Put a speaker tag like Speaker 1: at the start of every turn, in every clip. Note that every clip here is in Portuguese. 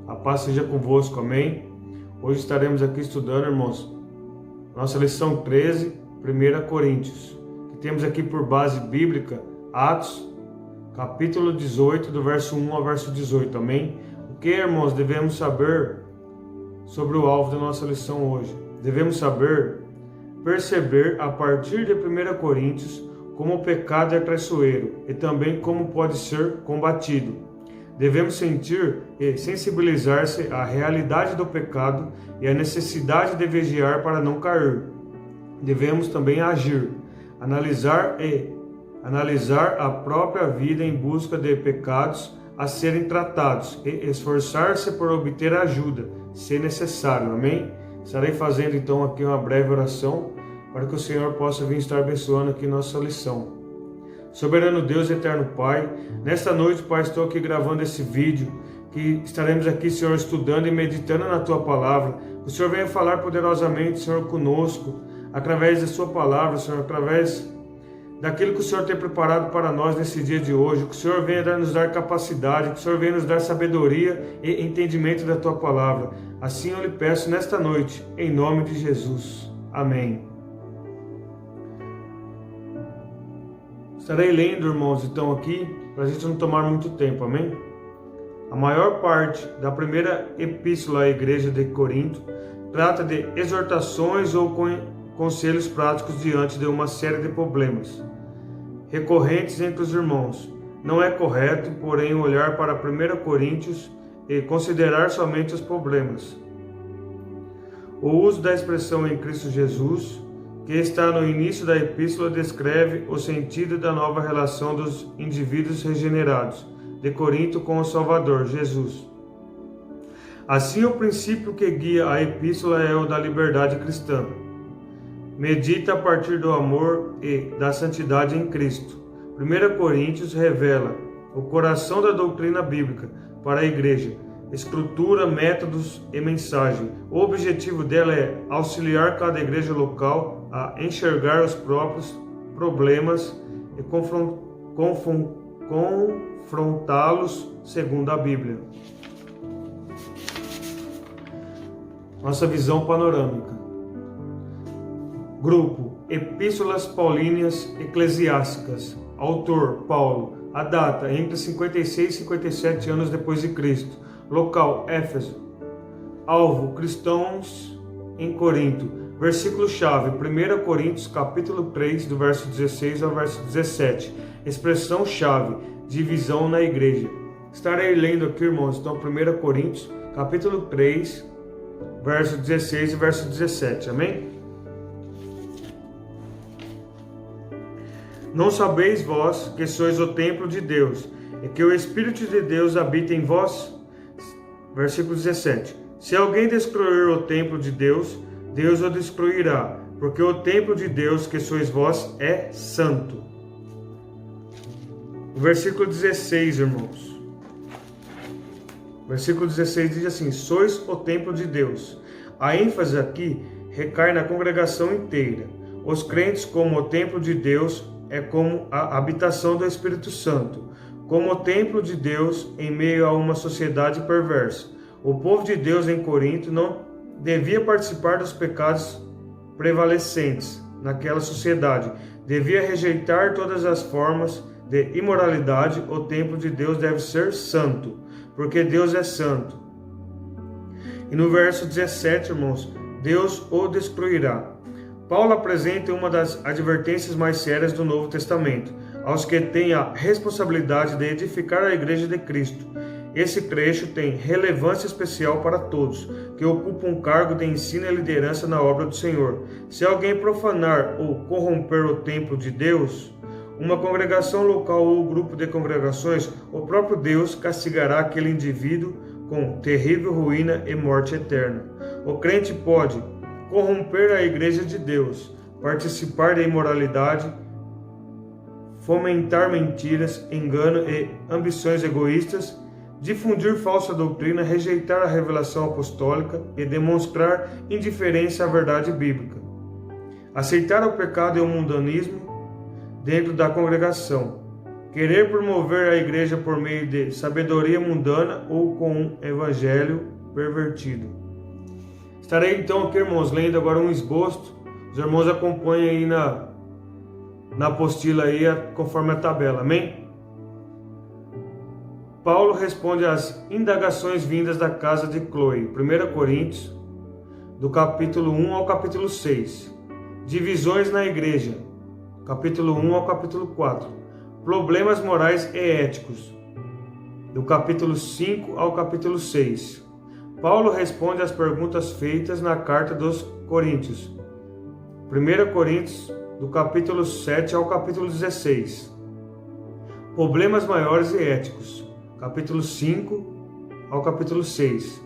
Speaker 1: A paz seja convosco, amém? Hoje estaremos aqui estudando, irmãos, nossa lição 13, 1 Coríntios, que temos aqui por base bíblica Atos, capítulo 18, do verso 1 ao verso 18, amém? O que, irmãos, devemos saber sobre o alvo da nossa lição hoje? Devemos perceber a partir de 1 Coríntios como o pecado é traiçoeiro e também como pode ser combatido. Devemos sentir e sensibilizar-se à realidade do pecado e à necessidade de vigiar para não cair. Devemos também agir, analisar a própria vida em busca de pecados a serem tratados e esforçar-se por obter ajuda, se necessário, amém? Estarei fazendo então aqui uma breve oração para que o Senhor possa vir estar abençoando aqui nossa lição. Soberano Deus, eterno Pai, nesta noite, Pai, estou aqui gravando esse vídeo, que estaremos aqui, Senhor, estudando e meditando na Tua Palavra. O Senhor venha falar poderosamente, Senhor, conosco, através da Sua Palavra, Senhor, através daquilo que o Senhor tem preparado para nós nesse dia de hoje. Que o Senhor venha nos dar capacidade, que o Senhor venha nos dar sabedoria e entendimento da Tua Palavra. Assim eu lhe peço nesta noite, em nome de Jesus. Amém. Estarei lendo, irmãos, então aqui, para a gente não tomar muito tempo, amém? A maior parte da primeira epístola à igreja de Corinto trata de exortações ou conselhos práticos diante de uma série de problemas recorrentes entre os irmãos. Não é correto, porém, olhar para 1 Coríntios e considerar somente os problemas. O uso da expressão em Cristo Jesus, que está no início da epístola, descreve o sentido da nova relação dos indivíduos regenerados de Corinto com o Salvador, Jesus. Assim, o princípio que guia a epístola é o da liberdade cristã. Medita a partir do amor e da santidade em Cristo. 1 Coríntios revela o coração da doutrina bíblica para a igreja, estrutura, métodos e mensagem. O objetivo dela é auxiliar cada igreja local a enxergar os próprios problemas e confrontá-los segundo a Bíblia. Nossa visão panorâmica. Grupo: Epístolas Paulíneas Eclesiásticas. Autor: Paulo. A data: entre 56 e 57 anos depois de Cristo. Local: Éfeso. Alvo: cristãos em Corinto. Versículo-chave: 1 Coríntios, capítulo 3, do verso 16 ao verso 17. Expressão-chave: divisão na igreja. Estarei lendo aqui, irmãos, então 1 Coríntios, capítulo 3, verso 16 e verso 17. Amém? Não sabeis vós que sois o templo de Deus, e que o Espírito de Deus habita em vós? Versículo 17. Se alguém destruir o templo de Deus, Deus o destruirá, porque o templo de Deus que sois vós é santo. O versículo 16, irmãos. O versículo 16 diz assim: sois o templo de Deus. A ênfase aqui recai na congregação inteira. Os crentes, como o templo de Deus, é como a habitação do Espírito Santo, como o templo de Deus em meio a uma sociedade perversa. O povo de Deus em Corinto não devia participar dos pecados prevalecentes naquela sociedade. Devia rejeitar todas as formas de imoralidade. O templo de Deus deve ser santo, porque Deus é santo. E no verso 17, irmãos, Deus o destruirá. Paulo apresenta uma das advertências mais sérias do Novo Testamento aos que têm a responsabilidade de edificar a igreja de Cristo. Esse trecho tem relevância especial para todos que ocupam um cargo de ensino e liderança na obra do Senhor. Se alguém profanar ou corromper o templo de Deus, uma congregação local ou grupo de congregações, o próprio Deus castigará aquele indivíduo com terrível ruína e morte eterna. O crente pode corromper a igreja de Deus, participar da imoralidade, fomentar mentiras, engano e ambições egoístas, difundir falsa doutrina, rejeitar a revelação apostólica e demonstrar indiferença à verdade bíblica. Aceitar o pecado e o mundanismo dentro da congregação, Querer promover a igreja por meio de sabedoria mundana ou com um evangelho pervertido. Estarei então aqui, irmãos, lendo agora um esboço. Os irmãos acompanhem aí na apostila aí, conforme a tabela. Amém? Paulo responde às indagações vindas da casa de Cloe. 1 Coríntios, do capítulo 1 ao capítulo 6. Divisões na igreja. Capítulo 1 ao capítulo 4. Problemas morais e éticos, do capítulo 5 ao capítulo 6. Paulo responde às perguntas feitas na carta dos Coríntios. 1 Coríntios, do capítulo 7 ao capítulo 16. Problemas maiores e éticos, capítulo 5 ao capítulo 6.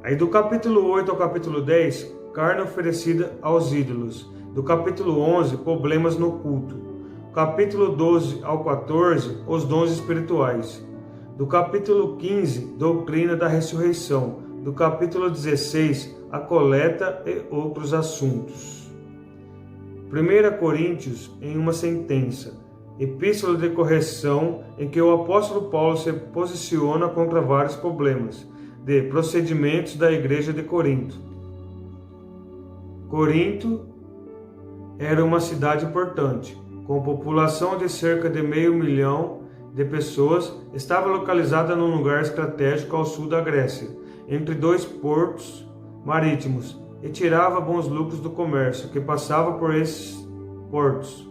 Speaker 1: Aí do capítulo 8 ao capítulo 10, carne oferecida aos ídolos. Do capítulo 11, problemas no culto. Capítulo 12 ao 14, os dons espirituais. Do capítulo 15, doutrina da ressurreição. Do capítulo 16, a coleta e outros assuntos. 1 Coríntios, em uma sentença. Epístola de correção em que o apóstolo Paulo se posiciona contra vários problemas de procedimentos da igreja de Corinto. Corinto era uma cidade importante, com população de cerca de 500.000 de pessoas, estava localizada num lugar estratégico ao sul da Grécia, entre dois portos marítimos, e tirava bons lucros do comércio que passava por esses portos.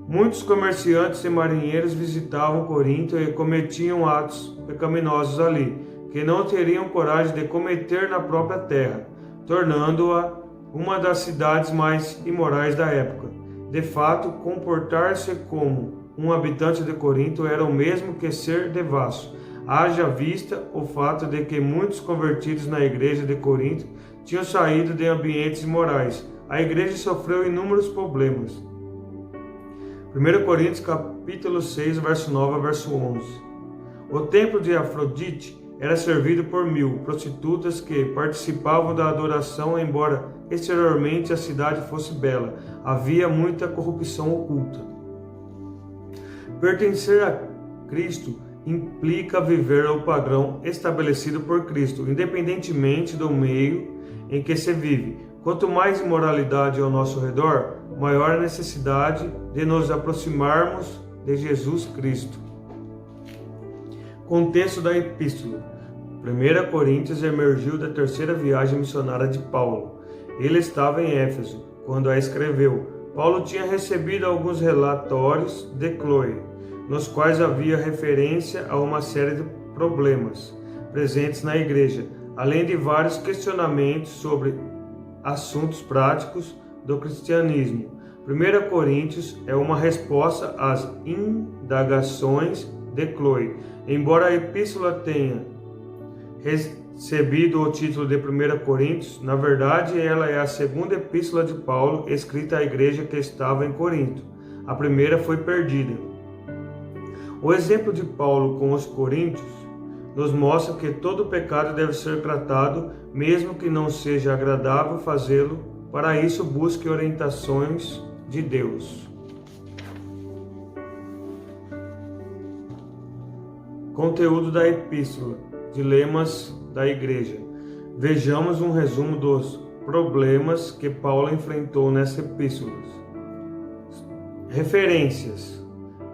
Speaker 1: Muitos comerciantes e marinheiros visitavam Corinto e cometiam atos pecaminosos ali, que não teriam coragem de cometer na própria terra, tornando-a uma das cidades mais imorais da época. De fato, comportar-se como um habitante de Corinto era o mesmo que ser devasso, haja vista o fato de que muitos convertidos na igreja de Corinto tinham saído de ambientes imorais. A igreja sofreu inúmeros problemas. 1 Coríntios capítulo 6, verso 9 a verso 11. O templo de Afrodite era servido por 1.000 prostitutas que participavam da adoração, embora exteriormente a cidade fosse bela. Havia muita corrupção oculta. Pertencer a Cristo implica viver o padrão estabelecido por Cristo, independentemente do meio em que se vive. Quanto mais imoralidade ao nosso redor, maior a necessidade de nos aproximarmos de Jesus Cristo. Contexto da epístola. 1 Coríntios emergiu da terceira viagem missionária de Paulo. Ele estava em Éfeso quando a escreveu. Paulo tinha recebido alguns relatórios de Cloe, nos quais havia referência a uma série de problemas presentes na igreja, além de vários questionamentos sobre assuntos práticos do cristianismo. 1 Coríntios é uma resposta às indagações de Cloe. Embora a epístola tenha recebido o título de 1 Coríntios, na verdade ela é a segunda epístola de Paulo escrita à igreja que estava em Corinto. A primeira foi perdida. O exemplo de Paulo com os coríntios nos mostra que todo pecado deve ser tratado, mesmo que não seja agradável fazê-lo. Para isso, busque orientações de Deus. Conteúdo da epístola. Dilemas da igreja. Vejamos um resumo dos problemas que Paulo enfrentou nessa epístola. Referências.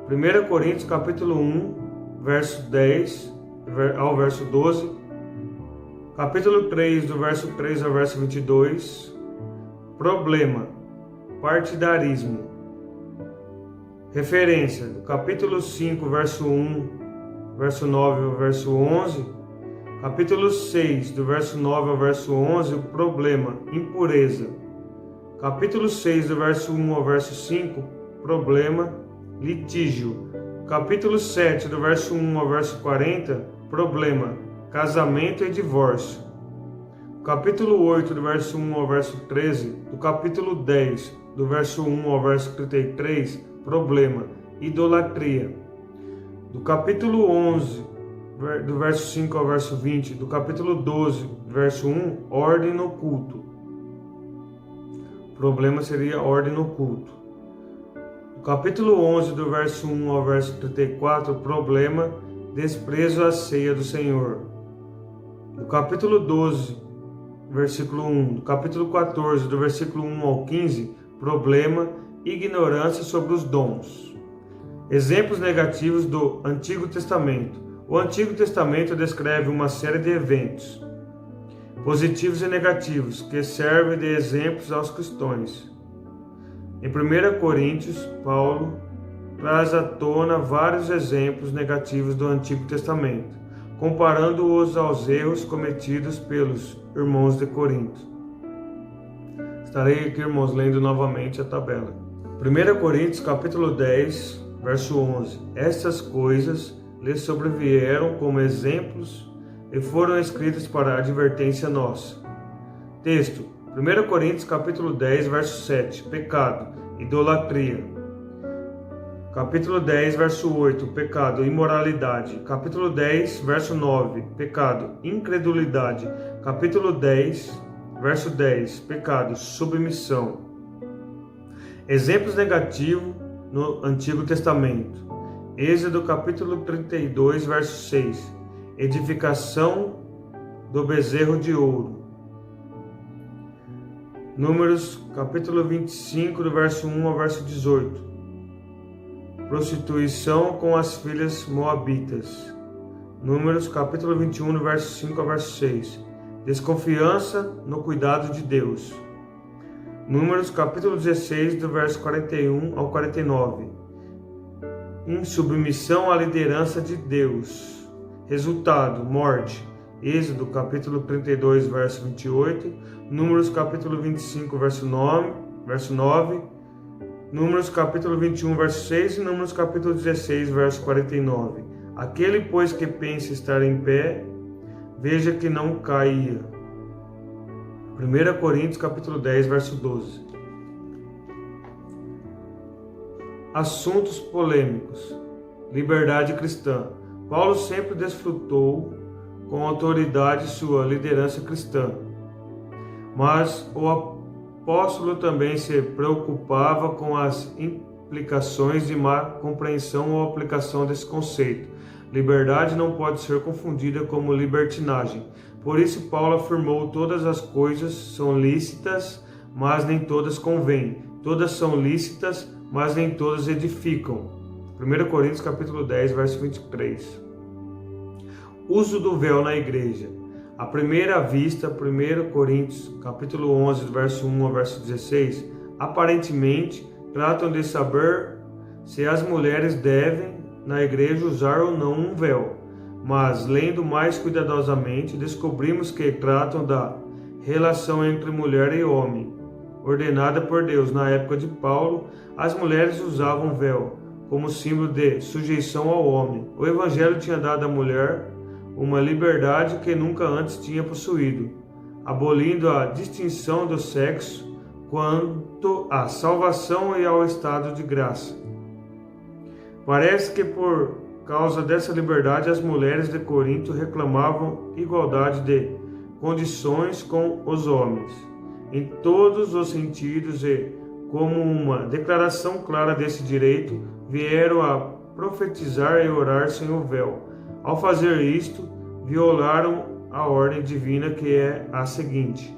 Speaker 1: 1 Coríntios capítulo 1, verso 10 ao verso 12. Capítulo 3, do verso 3 ao verso 22. Problema. Partidarismo. Referência. Capítulo 5, verso 1, verso 9 ao verso 11. Capítulo 6, do verso 9 ao verso 11, o problema, impureza. Capítulo 6, do verso 1 ao verso 5, problema, litígio. Capítulo 7, do verso 1 ao verso 40, problema, casamento e divórcio. Capítulo 8, do verso 1 ao verso 13, do capítulo 10, do verso 1 ao verso 33, problema, idolatria. Do capítulo 11, do verso 5 ao verso 20, do capítulo 12, verso 1, ordem no culto. O problema seria ordem no culto. Capítulo 11, do verso 1 ao verso 34, problema, desprezo à ceia do Senhor. No capítulo 12, versículo 1, no capítulo 14, do versículo 1 ao 15, problema, ignorância sobre os dons. Exemplos negativos do Antigo Testamento. O Antigo Testamento descreve uma série de eventos, positivos e negativos, que servem de exemplos aos cristãos. Em 1 Coríntios, Paulo traz à tona vários exemplos negativos do Antigo Testamento, comparando-os aos erros cometidos pelos irmãos de Corinto. Estarei aqui, irmãos, lendo novamente a tabela. 1 Coríntios, capítulo 10, verso 11. Estas coisas lhes sobrevieram como exemplos e foram escritas para a advertência nossa. Texto: 1 Coríntios capítulo 10, verso 7, pecado, idolatria. Capítulo 10, verso 8, pecado, imoralidade. Capítulo 10, verso 9, pecado, incredulidade. Capítulo 10, verso 10, pecado, submissão. Exemplos negativos no Antigo Testamento. Êxodo capítulo 32, verso 6, edificação do bezerro de ouro. Números capítulo 25, do verso 1 ao verso 18. Prostituição com as filhas moabitas. Números capítulo 21, do verso 5 ao verso 6. Desconfiança no cuidado de Deus. Números capítulo 16, do verso 41 ao 49. Insubmissão à liderança de Deus. Resultado: morte. Êxodo capítulo 32, verso 28, Números capítulo 25, verso 9, Números capítulo 21, verso 6 e Números capítulo 16, verso 49. Aquele, pois, que pensa estar em pé, veja que não caia. 1 Coríntios capítulo 10, verso 12. Assuntos polêmicos. Liberdade cristã. Paulo sempre desfrutou com autoridade sua liderança cristã, mas o apóstolo também se preocupava com as implicações de má compreensão ou aplicação desse conceito. Liberdade não pode ser confundida como libertinagem. Por isso Paulo afirmou: todas as coisas são lícitas, mas nem todas convêm. Todas são lícitas, mas nem todas edificam. 1 Coríntios capítulo 10, verso 23. Uso do véu na igreja. À primeira vista, 1 Coríntios capítulo 11, verso 1 ao verso 16, aparentemente tratam de saber se as mulheres devem, na igreja, usar ou não um véu. Mas, lendo mais cuidadosamente, descobrimos que tratam da relação entre mulher e homem, ordenada por Deus. Na época de Paulo, as mulheres usavam véu como símbolo de sujeição ao homem. O Evangelho tinha dado à mulher uma liberdade que nunca antes tinha possuído, abolindo a distinção do sexo quanto à salvação e ao estado de graça. Parece que por causa dessa liberdade as mulheres de Corinto reclamavam igualdade de condições com os homens, em todos os sentidos, e como uma declaração clara desse direito, vieram a profetizar e orar sem o véu. Ao fazer isto, violaram a ordem divina, que é a seguinte: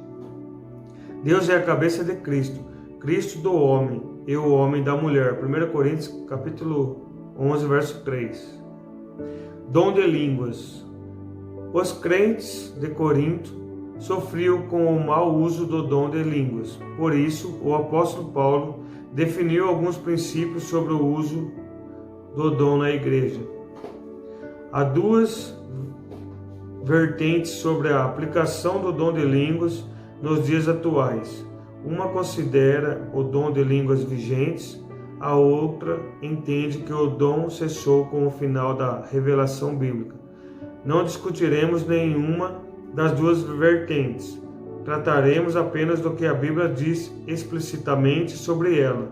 Speaker 1: Deus é a cabeça de Cristo, Cristo do homem e o homem da mulher. 1 Coríntios capítulo 11, verso 3. Dom de línguas. Os crentes de Corinto sofriam com o mau uso do dom de línguas. Por isso, o apóstolo Paulo definiu alguns princípios sobre o uso do dom na igreja. Há duas vertentes sobre a aplicação do dom de línguas nos dias atuais. Uma considera o dom de línguas vigentes, a outra entende que o dom cessou com o final da revelação bíblica. Não discutiremos nenhuma das duas vertentes. Trataremos apenas do que a Bíblia diz explicitamente sobre ela.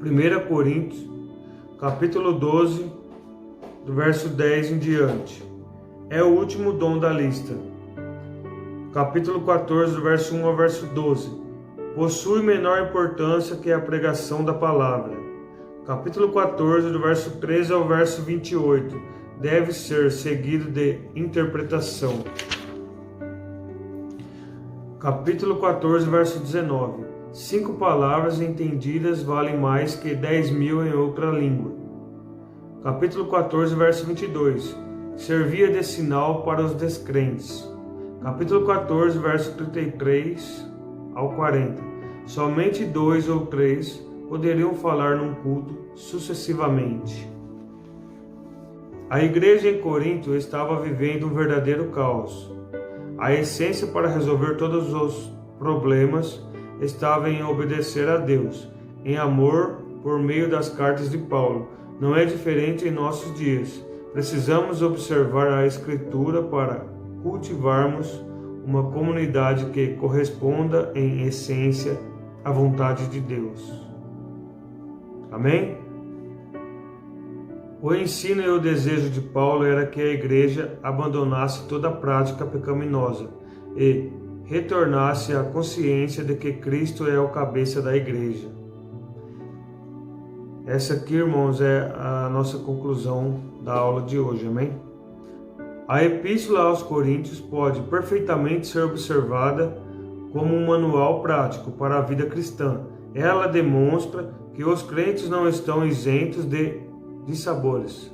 Speaker 1: 1 Coríntios, capítulo 12, do verso 10 em diante. É o último dom da lista. Capítulo 14, do verso 1 ao verso 12. possui menor importância que a pregação da palavra. Capítulo 14, do verso 13 ao verso 28, deve ser seguido de interpretação. Capítulo 14, verso 19. 5 palavras entendidas valem mais que 10.000 em outra língua. Capítulo 14, verso 22. Servia de sinal para os descrentes. Capítulo 14, verso 33 ao 40. Somente 2 ou 3 poderiam falar num culto sucessivamente. A igreja em Corinto estava vivendo um verdadeiro caos. A essência para resolver todos os problemas estava em obedecer a Deus, em amor por meio das cartas de Paulo. Não é diferente em nossos dias. Precisamos observar a Escritura para cultivarmos uma comunidade que corresponda em essência à vontade de Deus. Amém? O ensino e o desejo de Paulo era que a igreja abandonasse toda a prática pecaminosa e retornasse à consciência de que Cristo é o cabeça da igreja. Essa aqui, irmãos, é a nossa conclusão da aula de hoje, amém? A Epístola aos Coríntios pode perfeitamente ser observada como um manual prático para a vida cristã. Ela demonstra que os crentes não estão isentos de dissabores.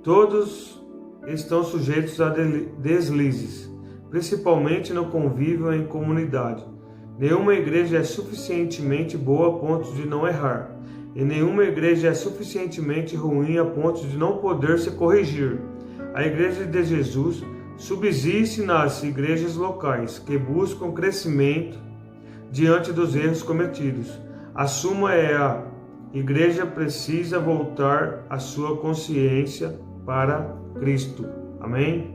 Speaker 1: Todos estão sujeitos a deslizes, principalmente no convívio em comunidade. Nenhuma igreja é suficientemente boa a ponto de não errar, e nenhuma igreja é suficientemente ruim a ponto de não poder se corrigir. A Igreja de Jesus subsiste nas igrejas locais, que buscam crescimento diante dos erros cometidos. A suma é a igreja precisa voltar a sua consciência para Cristo. Amém?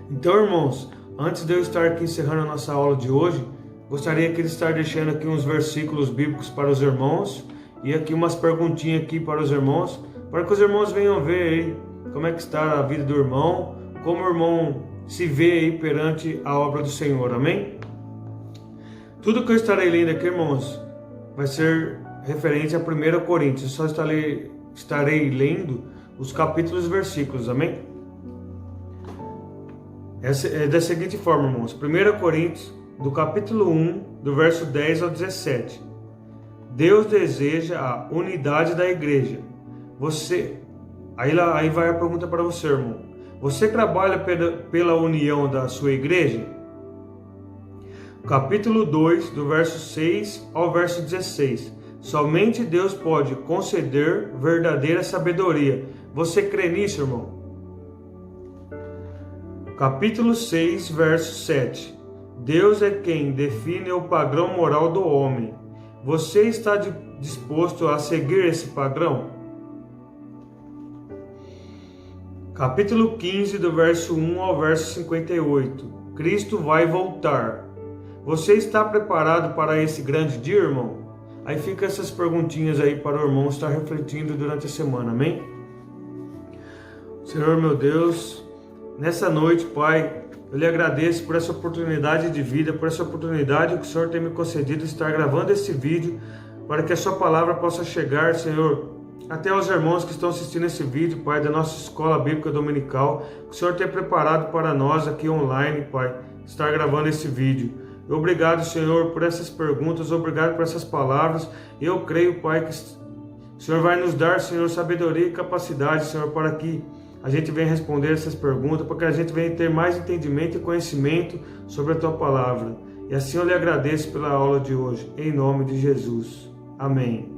Speaker 1: Então, irmãos, antes de eu estar aqui encerrando a nossa aula de hoje, gostaria de estar deixando aqui uns versículos bíblicos para os irmãos e aqui umas perguntinhas aqui para os irmãos, para que os irmãos venham ver aí como é que está a vida do irmão, como o irmão se vê aí perante a obra do Senhor. Amém? Tudo que eu estarei lendo aqui, irmãos, vai ser referente a 1 Coríntios. Eu só estarei lendo os capítulos e versículos. Amém? É da seguinte forma, irmãos. 1 Coríntios, do capítulo 1, do verso 10 ao 17. Deus deseja a unidade da igreja. Aí vai a pergunta para você, irmão. Você trabalha pela união da sua igreja? Capítulo 2, do verso 6 ao verso 16. Somente Deus pode conceder verdadeira sabedoria. Você crê nisso, irmão? Capítulo 6, verso 7. Deus é quem define o padrão moral do homem. Você está disposto a seguir esse padrão? Capítulo 15, do verso 1 ao verso 58. Cristo vai voltar. Você está preparado para esse grande dia, irmão? Aí fica essas perguntinhas aí para o irmão estar refletindo durante a semana, amém? Senhor meu Deus, nessa noite, Pai, eu lhe agradeço por essa oportunidade de vida, por essa oportunidade que o Senhor tem me concedido de estar gravando esse vídeo, para que a sua palavra possa chegar, Senhor, até os irmãos que estão assistindo esse vídeo, Pai, da nossa escola bíblica dominical, que o Senhor tem preparado para nós aqui online, Pai, estar gravando esse vídeo. Obrigado, Senhor, por essas perguntas, obrigado por essas palavras. Eu creio, Pai, que o Senhor vai nos dar, Senhor, sabedoria e capacidade, Senhor, para que a gente venha responder essas perguntas, para que a gente venha ter mais entendimento e conhecimento sobre a Tua palavra. E assim eu lhe agradeço pela aula de hoje, em nome de Jesus. Amém.